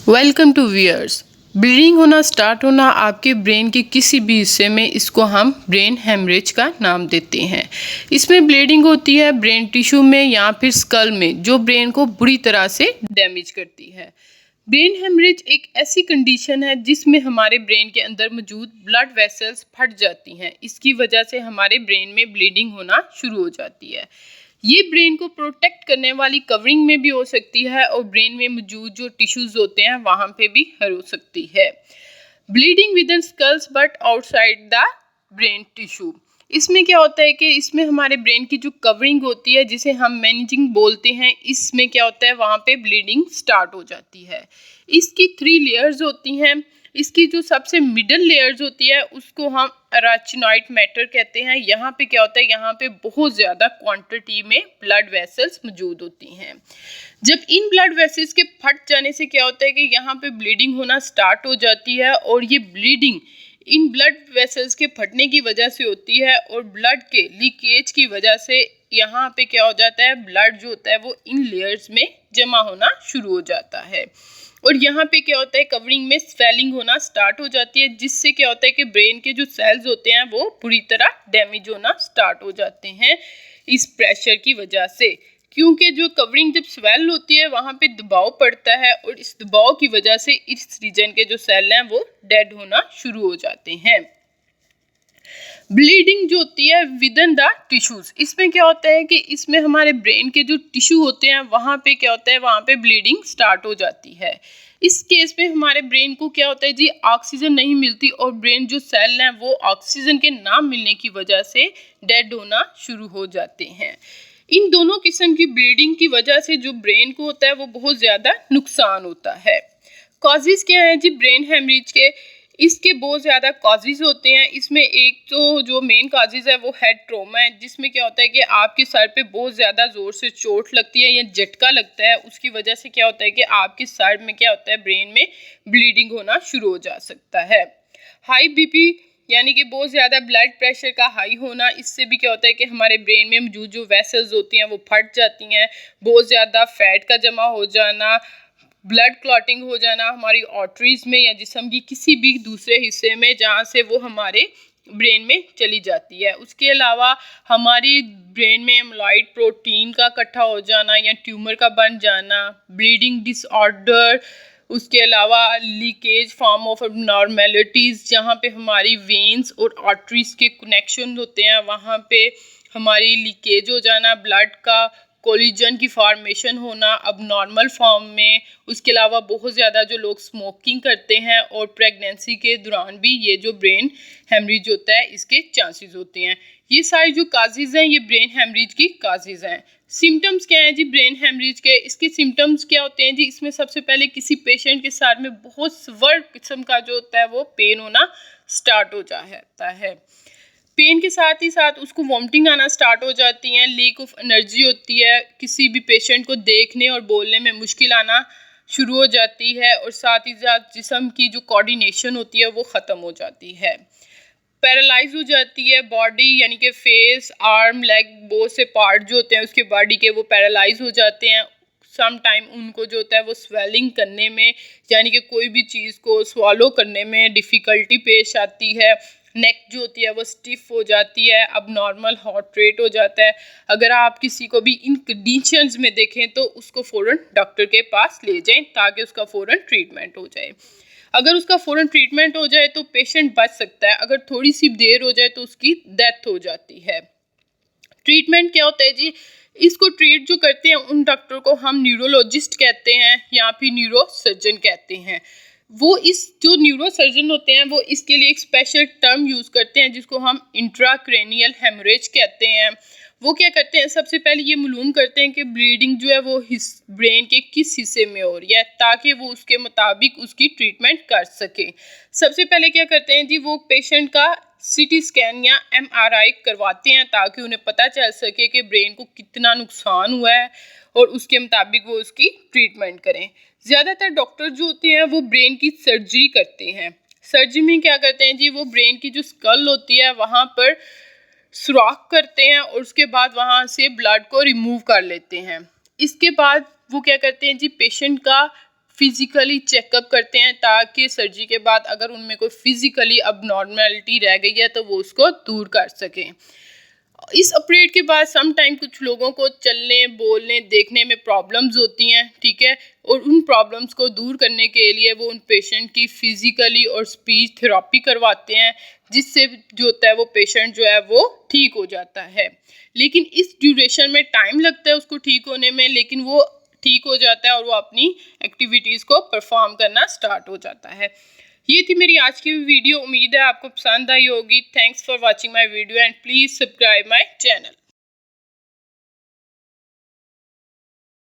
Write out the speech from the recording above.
Welcome to वियर्स। Bleeding होना start होना आपके ब्रेन के किसी भी हिस्से में, इसको हम ब्रेन हेमरेज का नाम देते हैं। इसमें ब्लीडिंग होती है ब्रेन टिश्यू में या फिर स्कल में, जो ब्रेन को बुरी तरह से डैमेज करती है। ब्रेन हेमरेज एक ऐसी कंडीशन है जिसमें हमारे ब्रेन के अंदर मौजूद ब्लड वेसल्स फट जाती हैं। इसकी वजह से हमारे ब्रेन में ब्लीडिंग होना शुरू हो जाती है। ये ब्रेन को प्रोटेक्ट करने वाली कवरिंग में भी हो सकती है और ब्रेन में मौजूद जो टिश्यूज होते हैं वहाँ पे भी हो सकती है। Bleeding within skulls but outside the brain tissue. इसमें क्या होता है कि इसमें हमारे ब्रेन की जो कवरिंग होती है, जिसे हम मैनेजिंग बोलते हैं, इसमें क्या होता है वहाँ पे ब्लीडिंग स्टार्ट हो जाती है। इसकी 3 लेयर्स होती हैं। इसकी जो सबसे मिडल लेयर्स होती है उसको हम अराचिनॉइड मैटर कहते हैं। यहाँ पे क्या होता है, यहाँ पे बहुत ज़्यादा क्वांटिटी में ब्लड वेसल्स मौजूद होती हैं। जब इन ब्लड वेसल्स के फट जाने से क्या होता है कि यहाँ पे ब्लीडिंग होना स्टार्ट हो जाती है और ये ब्लीडिंग इन ब्लड वेसल्स के फटने की वजह से होती है और ब्लड के लीकेज की वजह से यहाँ पे क्या हो जाता है, ब्लड जो होता है वो इन लेयर्स में जमा होना शुरू हो जाता है और यहाँ पे क्या होता है, कवरिंग में स्वेलिंग होना स्टार्ट हो जाती है, जिससे क्या होता है कि ब्रेन के जो सेल्स होते हैं वो पूरी तरह डैमेज होना स्टार्ट हो जाते हैं इस प्रेशर की वजह से। क्योंकि जो कवरिंग जब स्वेल होती है वहाँ पे दबाव पड़ता है और इस दबाव की वजह से इस रीजन के जो सेल हैं वो डेड होना शुरू हो जाते हैं। ब्लीडिंग जो होती है विद इन द टिश्यूज, इसमें क्या होता है कि इसमें हमारे ब्रेन के जो टिश्यू होते हैं वहाँ पे क्या होता है, वहाँ पे ब्लीडिंग स्टार्ट हो जाती है। इस केस में हमारे ब्रेन को क्या होता है जी, ऑक्सीजन नहीं मिलती और ब्रेन जो सेल हैं वो ऑक्सीजन के ना मिलने की वजह से डेड होना शुरू हो जाते हैं। इन दोनों किस्म की ब्लीडिंग की वजह से जो ब्रेन को होता है वो बहुत ज़्यादा नुकसान होता है। कॉजेज़ क्या है जी ब्रेन हेमरेज के? इसके बहुत ज़्यादा कॉजेज़ होते हैं। इसमें एक तो जो मेन कॉजेज़ है वो हेड ट्रॉमा है, जिसमें क्या होता है कि आपके सर पे बहुत ज़्यादा ज़ोर से चोट लगती है या झटका लगता है। उसकी वजह से क्या होता है कि आपके सर में क्या होता है, ब्रेन में ब्लीडिंग होना शुरू हो जा सकता है। हाई बीपी यानी कि बहुत ज़्यादा ब्लड प्रेशर का हाई होना, इससे भी क्या होता है कि हमारे ब्रेन में मौजूद जो वेसल्स होती हैं वो फट जाती हैं। बहुत ज़्यादा फैट का जमा हो जाना, ब्लड क्लॉटिंग हो जाना हमारी आर्टरीज में या जिस्म की किसी भी दूसरे हिस्से में जहाँ से वो हमारे ब्रेन में चली जाती है। उसके अलावा हमारी ब्रेन में एमाइलॉइड प्रोटीन का इकट्ठा हो जाना या ट्यूमर का बन जाना, ब्लीडिंग डिसऑर्डर, उसके अलावा लीकेज फॉर्म ऑफ एबनॉर्मेलिटीज़, जहाँ पे हमारी वेन्स और आर्टरीज के कनेक्शन होते हैं वहाँ पे हमारी लीकेज हो जाना, ब्लड का कोलिजन की फॉर्मेशन होना अब नॉर्मल फॉर्म में। उसके अलावा बहुत ज़्यादा जो लोग स्मोकिंग करते हैं और प्रेगनेंसी के दौरान भी ये जो ब्रेन हेमरेज होता है इसके चांसेस होते हैं। ये सारी जो काजेज़ हैं ये ब्रेन हेमरेज की काजेज़ हैं। सिम्टम्स क्या हैं जी ब्रेन हेमरेज के? इसके सिम्टम्स क्या होते हैं जी? इसमें सबसे पहले किसी पेशेंट के साथ में बहुत सवर किस्म का जो होता है वो पेन होना स्टार्ट हो जाता है। पेन के साथ ही साथ उसको वॉमिटिंग आना स्टार्ट हो जाती हैं, लीक ऑफ एनर्जी होती है, किसी भी पेशेंट को देखने और बोलने में मुश्किल आना शुरू हो जाती है और साथ ही साथ जिस्म की जो कोऑर्डिनेशन होती है वो ख़त्म हो जाती है। पैरालाइज हो जाती है बॉडी, यानी कि फेस, आर्म, लेग, बहुत से पार्ट जो होते हैं उसके बॉडी के वो पैरालाइज हो जाते हैं। सम टाइम उनको जो होता है वो स्वेलिंग करने में, यानी कि कोई भी चीज़ को स्वॉलो करने में डिफ़िकल्टी पेश आती है। नेक जो होती है वो स्टिफ हो जाती है, अब नॉर्मल हार्ट रेट हो जाता है। अगर आप किसी को भी इन कंडीशंस में देखें तो उसको फ़ौरन डॉक्टर के पास ले जाएं ताकि उसका फ़ौरन ट्रीटमेंट हो जाए। अगर उसका फ़ौरन ट्रीटमेंट हो जाए तो पेशेंट बच सकता है, अगर थोड़ी सी देर हो जाए तो उसकी डेथ हो जाती है। ट्रीटमेंट क्या होता है जी? इसको ट्रीट जो करते हैं उन डॉक्टर को हम न्यूरोलॉजिस्ट कहते हैं या फिर न्यूरो सर्जन कहते हैं। वो इस जो न्यूरो सर्जन होते हैं वो इसके लिए एक स्पेशल टर्म यूज़ करते हैं जिसको हम इंट्राक्रैनियल हेमरेज कहते हैं। वो क्या करते हैं, सबसे पहले ये मालूम करते हैं कि ब्लीडिंग जो है वो ब्रेन के किस हिस्से में हो रही है ताकि वो उसके मुताबिक उसकी ट्रीटमेंट कर सके। सबसे पहले क्या करते हैं जी, वो पेशेंट का सीटी स्कैन या एमआरआई करवाते हैं ताकि उन्हें पता चल सके कि ब्रेन को कितना नुकसान हुआ है और उसके मुताबिक वो उसकी ट्रीटमेंट करें। ज़्यादातर डॉक्टर जो होते हैं वो ब्रेन की सर्जरी करते हैं। सर्जरी में क्या करते हैं जी, वो ब्रेन की जो स्कल होती है वहाँ पर सुराख करते हैं और उसके बाद वहाँ से ब्लड को रिमूव कर लेते हैं। इसके बाद वो क्या करते हैं जी, पेशेंट का फिजिकली चेकअप करते हैं ताकि सर्जरी के बाद अगर उनमें कोई फिजिकली अबनॉर्मलिटी रह गई है तो वो उसको दूर कर सकें। इस ऑपरेट के बाद सम टाइम कुछ लोगों को चलने, बोलने, देखने में प्रॉब्लम्स होती हैं, ठीक है, और उन प्रॉब्लम्स को दूर करने के लिए वो उन पेशेंट की फिजिकली और स्पीच थेरेपी करवाते हैं, जिससे जो होता है वो पेशेंट जो है वो ठीक हो जाता है। लेकिन इस ड्यूरेशन में टाइम लगता है उसको ठीक होने में, लेकिन वो ठीक हो जाता है और वो अपनी एक्टिविटीज़ को परफॉर्म करना स्टार्ट हो जाता है। ये थी मेरी आज की वीडियो। उम्मीद है आपको पसंद आई होगी। Thanks for watching my video and please subscribe my channel.